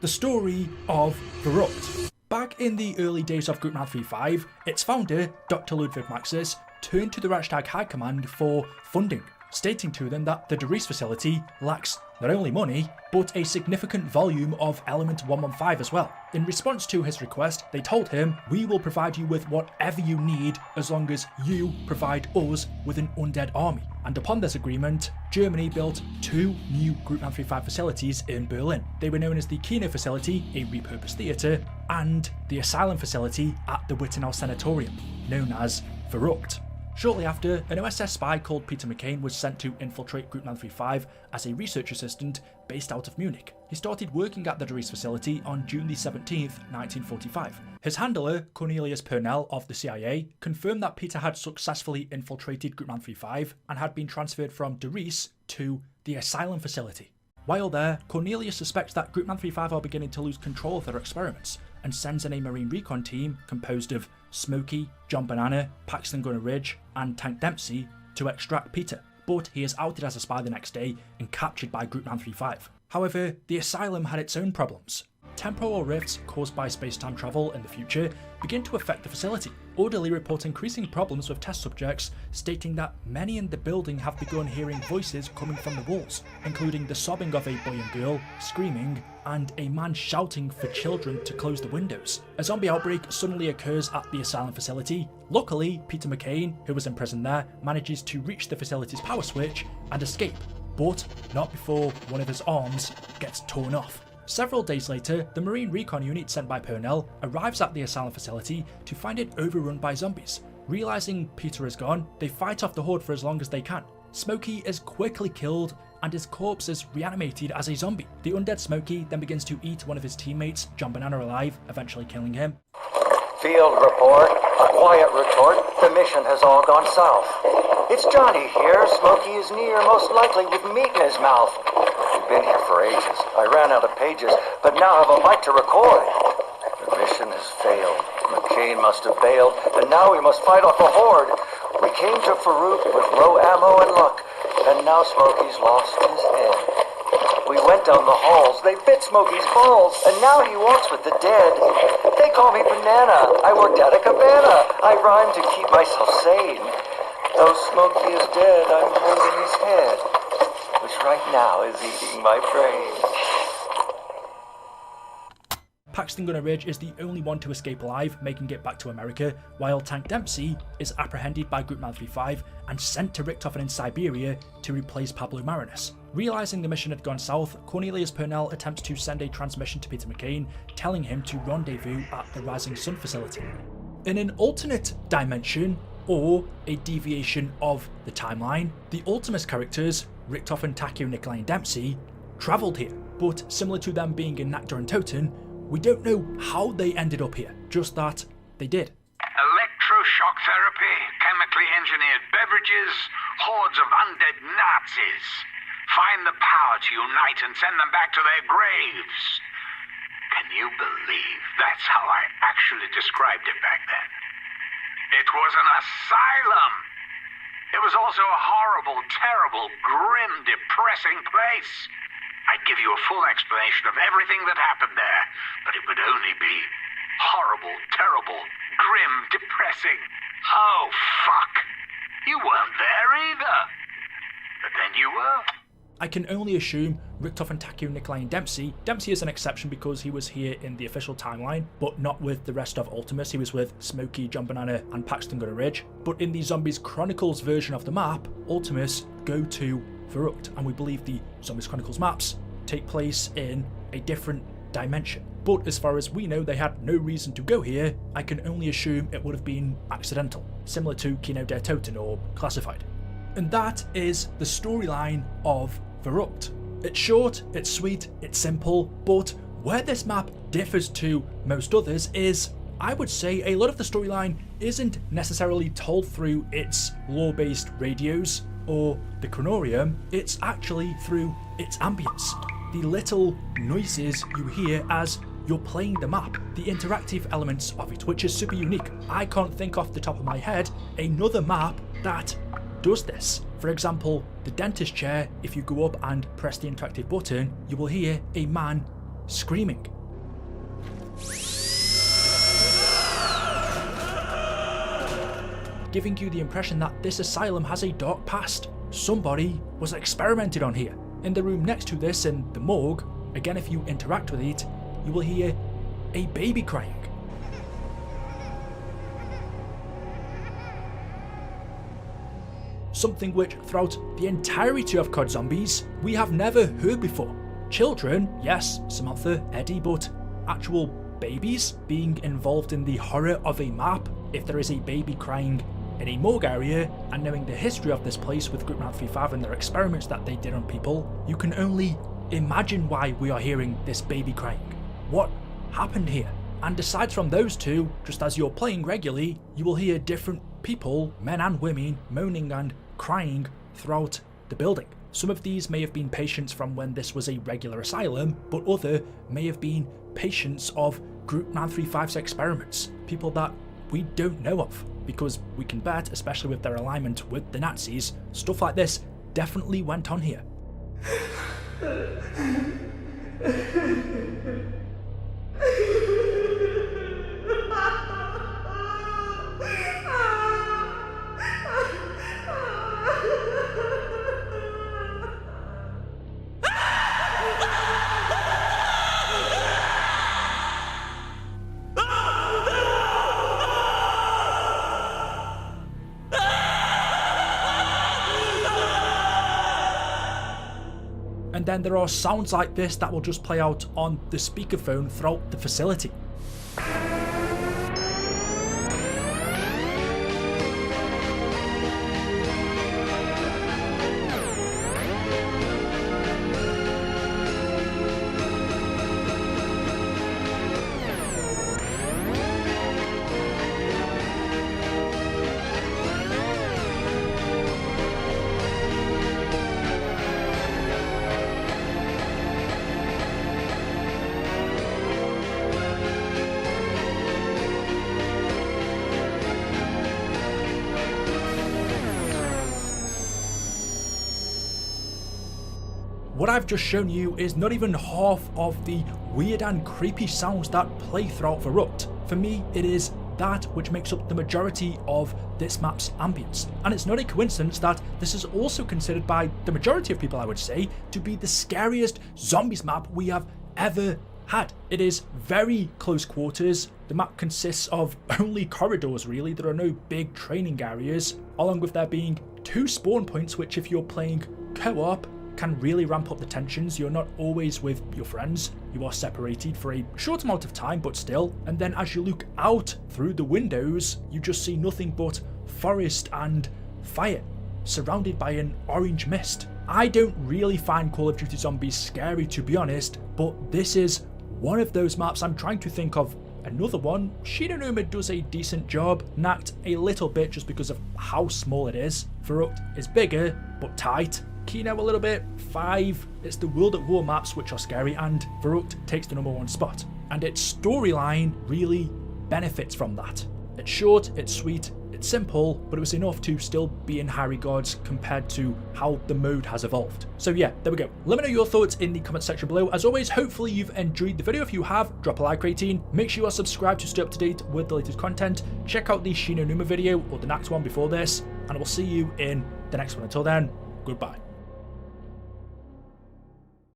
The story of Verrückt. Back in the early days of Group 935, its founder, Dr. Ludwig Maxis, turned to the Reichstag High Command for funding, stating to them that the Dries facility lacks not only money, but a significant volume of Element 115 as well. In response to his request, they told him, "We will provide you with whatever you need as long as you provide us with an undead army." And upon this agreement, Germany built two new Group 935 facilities in Berlin. They were known as the Kino facility, a repurposed theatre, and the Asylum facility at the Wittenau Sanatorium, known as Verruckt. Shortly after, an OSS spy called Peter McCain was sent to infiltrate Group 935 as a research assistant based out of Munich. He started working at the Dries facility on June 17th, 1945. His handler, Cornelius Purnell of the CIA, confirmed that Peter had successfully infiltrated Group 935 and had been transferred from Dries to the Asylum facility. While there, Cornelius suspects that Group 935 are beginning to lose control of their experiments and sends in a Marine recon team composed of Smokey, John Banana, Paxton Gunner Ridge, and Tank Dempsey to extract Peter, but he is outed as a spy the next day and captured by Group 935. However, the Asylum had its own problems. Temporal rifts caused by space-time travel in the future begin to affect the facility. Orderly reports increasing problems with test subjects, stating that many in the building have begun hearing voices coming from the walls, including the sobbing of a boy and girl, screaming, and a man shouting for children to close the windows. A zombie outbreak suddenly occurs at the Asylum facility. Luckily, Peter McCain, who was imprisoned there, manages to reach the facility's power switch and escape, but not before one of his arms gets torn off. Several days later, the Marine Recon unit sent by Purnell arrives at the Asylum facility to find it overrun by zombies. Realizing Peter is gone, they fight off the horde for as long as they can. Smokey is quickly killed and his corpse is reanimated as a zombie. The undead Smokey then begins to eat one of his teammates, John Banana, alive, eventually killing him. Field report. A quiet retort. The mission has all gone south. It's Johnny here. Smokey is near, most likely with meat in his mouth. We've been here for ages. I ran out of pages, but now have a mic to record. The mission has failed. McCain must have bailed, and now we must fight off a horde. We came to Verrückt with low ammo and luck, and now Smokey's lost his head. We went down the halls, they bit Smokey's balls, and now he walks with the dead. They call me Banana, I worked at a cabana. I rhyme to keep myself sane. Though Smokey is dead, I'm holding his head, which right now is eating my brain. Paxton Gunner Ridge is the only one to escape alive, making it back to America, while Tank Dempsey is apprehended by Group 935 and sent to Richthofen in Siberia to replace Pablo Marinus. Realizing the mission had gone south, Cornelius Purnell attempts to send a transmission to Peter McCain, telling him to rendezvous at the Rising Sun facility. In an alternate dimension, or a deviation of the timeline, the Ultimus characters, Richthofen, Takeo, Nikolai and Dempsey, travelled here, but similar to them being in Naktor and Toten, we don't know how they ended up here, just that they did. Electroshock therapy, chemically engineered beverages, hordes of undead Nazis. Find the power to unite and send them back to their graves. Can you believe that's how I actually described it back then? It was an asylum. It was also a horrible, terrible, grim, depressing place. I'd give you a full explanation of everything that happened there, but it would only be horrible, terrible, grim, depressing. Oh, fuck. You weren't there either. But then you were. I can only assume Richthofen, Takeo, Nikolai and Dempsey. Dempsey is an exception because he was here in the official timeline, but not with the rest of Ultimus. He was with Smokey, John Banana and Paxton Gunner Ridge. But in the Zombies Chronicles version of the map, Ultimus go to Verrückt, and we believe the Zombies Chronicles maps take place in a different dimension. But as far as we know, they had no reason to go here. I can only assume it would have been accidental, similar to Kino der Toten or Classified. And that is the storyline of Verrückt. It's short, it's sweet, it's simple, but where this map differs to most others is, I would say, a lot of the storyline isn't necessarily told through its lore-based radios or the chronorium, it's actually through its ambience. The little noises you hear as you're playing the map, the interactive elements of it, which is super unique. I can't think off the top of my head another map that does this. For example, the dentist chair, if you go up and press the interactive button, you will hear a man screaming. Giving you the impression that this asylum has a dark past. Somebody was experimented on here. In the room next to this, in the morgue, again if you interact with it, you will hear a baby crying. Something which throughout the entirety of COD Zombies we have never heard before. Children, yes, Samantha, Eddie, but actual babies being involved in the horror of a map. If there is a baby crying in a morgue area, and knowing the history of this place with Group 935 and their experiments that they did on people, you can only imagine why we are hearing this baby crying. What happened here? And aside from those two, just as you're playing regularly, you will hear different people, men and women, moaning and crying throughout the building. Some of these may have been patients from when this was a regular asylum, but other may have been patients of Group 935's experiments, people that we don't know of, because we can bet, especially with their alignment with the Nazis, stuff like this definitely went on here. And then there are sounds like this that will just play out on the speakerphone throughout the facility. What I've just shown you is not even half of the weird and creepy sounds that play throughout Verrückt. For me, it is that which makes up the majority of this map's ambience. And it's not a coincidence that this is also considered by the majority of people, I would say, to be the scariest zombies map we have ever had. It is very close quarters. The map consists of only corridors really. There are no big training areas, along with there being 2 spawn points, which if you're playing co-op can really ramp up the tensions. You're not always with your friends, you are separated for a short amount of time, but still. And then as you look out through the windows, you just see nothing but forest and fire, surrounded by an orange mist. I don't really find Call of Duty Zombies scary, to be honest, but this is one of those maps. I'm trying to think of another one. Shinonuma does a decent job, Knacked a little bit just because of how small it is. Verrückt is bigger, but tight. Kino a little bit, 5. It's the World at War maps which are scary, and Verrückt takes the #1 spot. And its storyline really benefits from that. It's short, it's sweet, it's simple, but it was enough to still be in high regards compared to how the mode has evolved. So yeah, there we go. Let me know your thoughts in the comment section below. As always, hopefully you've enjoyed the video. If you have, drop a like rating. Make sure you are subscribed to stay up to date with the latest content. Check out the Shinonuma video or the Knacked one before this, and I will see you in the next one. Until then, goodbye.